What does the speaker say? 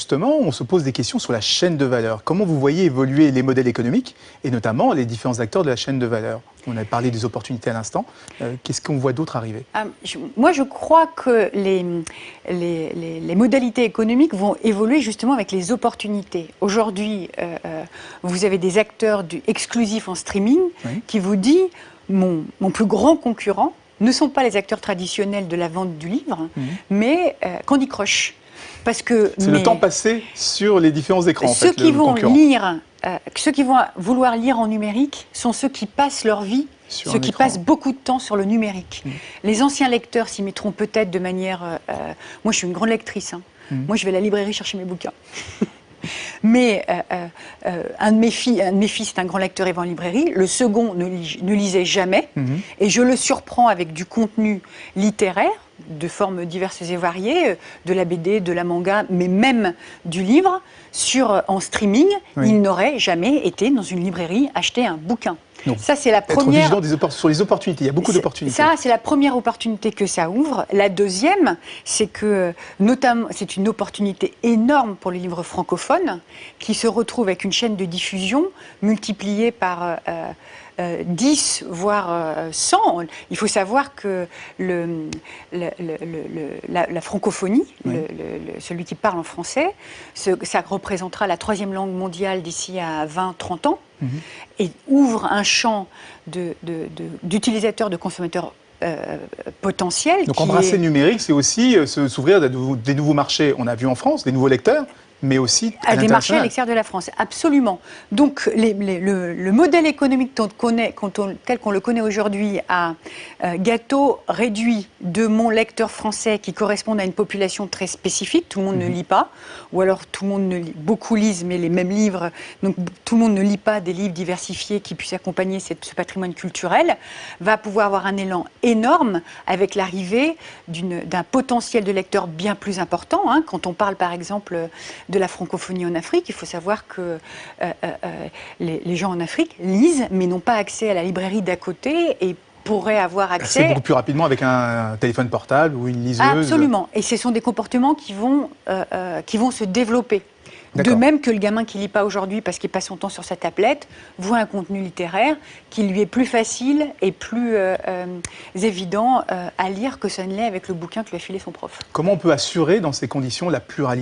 Justement, on se pose des questions sur la chaîne de valeur. Comment vous voyez évoluer les modèles économiques et notamment les différents acteurs de la chaîne de valeur? On a parlé des opportunités à l'instant. Qu'est-ce qu'on voit d'autre arriver? Moi, je crois que les modalités économiques vont évoluer justement avec les opportunités. Aujourd'hui, vous avez des acteurs exclusifs en streaming qui vous disent mon plus grand concurrent ne sont pas les acteurs traditionnels de la vente du livre, mais Candy Crush. C'est le temps passé sur les différents écrans. Ceux qui vont vouloir lire en numérique sont ceux qui passent leur vie, ceux qui passent beaucoup de temps sur le numérique. Les anciens lecteurs s'y mettront peut-être de manière... moi, je suis une grande lectrice. Moi, je vais à la librairie chercher mes bouquins. Mais un de mes fils est un grand lecteur et va en librairie. Le second ne lisait jamais. Et je le surprends avec du contenu littéraire, de formes diverses et variées, de la BD, de la manga, mais même du livre, en streaming. Il n'aurait jamais été dans une librairie acheter un bouquin. Donc, ça, c'est la première. Être vigilant sur les opportunités. Il y a beaucoup d'opportunités. Ça, c'est la première opportunité que ça ouvre. La deuxième, c'est que, notamment, c'est une opportunité énorme pour les livres francophones qui se retrouvent avec une chaîne de diffusion multipliée par 10, voire 100. Il faut savoir que la francophonie, celui qui parle en français, ça représentera la 3e langue mondiale d'ici à 20-30 ans. Et ouvre un champ d'utilisateurs, de consommateurs potentiels. Donc embrasser le numérique, c'est aussi s'ouvrir des nouveaux marchés. On a vu en France des nouveaux lecteurs, mais aussi à des marchés à l'extérieur de la France, absolument. Donc le modèle économique tel qu'on le connaît aujourd'hui à gâteau réduit de mon lecteur français qui correspond à une population très spécifique, tout le monde ne lit pas, ou alors tout le monde beaucoup lisent mais les mêmes livres, donc tout le monde ne lit pas des livres diversifiés qui puissent accompagner ce patrimoine culturel, va pouvoir avoir un élan énorme avec l'arrivée d'un potentiel de lecteurs bien plus important. Quand on parle par exemple de la francophonie en Afrique, il faut savoir que les gens en Afrique lisent, mais n'ont pas accès à la librairie d'à côté et pourraient avoir accès... C'est beaucoup plus rapidement avec un téléphone portable ou une liseuse. Absolument. Et ce sont des comportements qui vont se développer. De même que le gamin qui ne lit pas aujourd'hui parce qu'il passe son temps sur sa tablette, voit un contenu littéraire qui lui est plus facile et plus évident à lire que ça ne l'est avec le bouquin que lui a filé son prof. Comment on peut assurer dans ces conditions la pluralité ?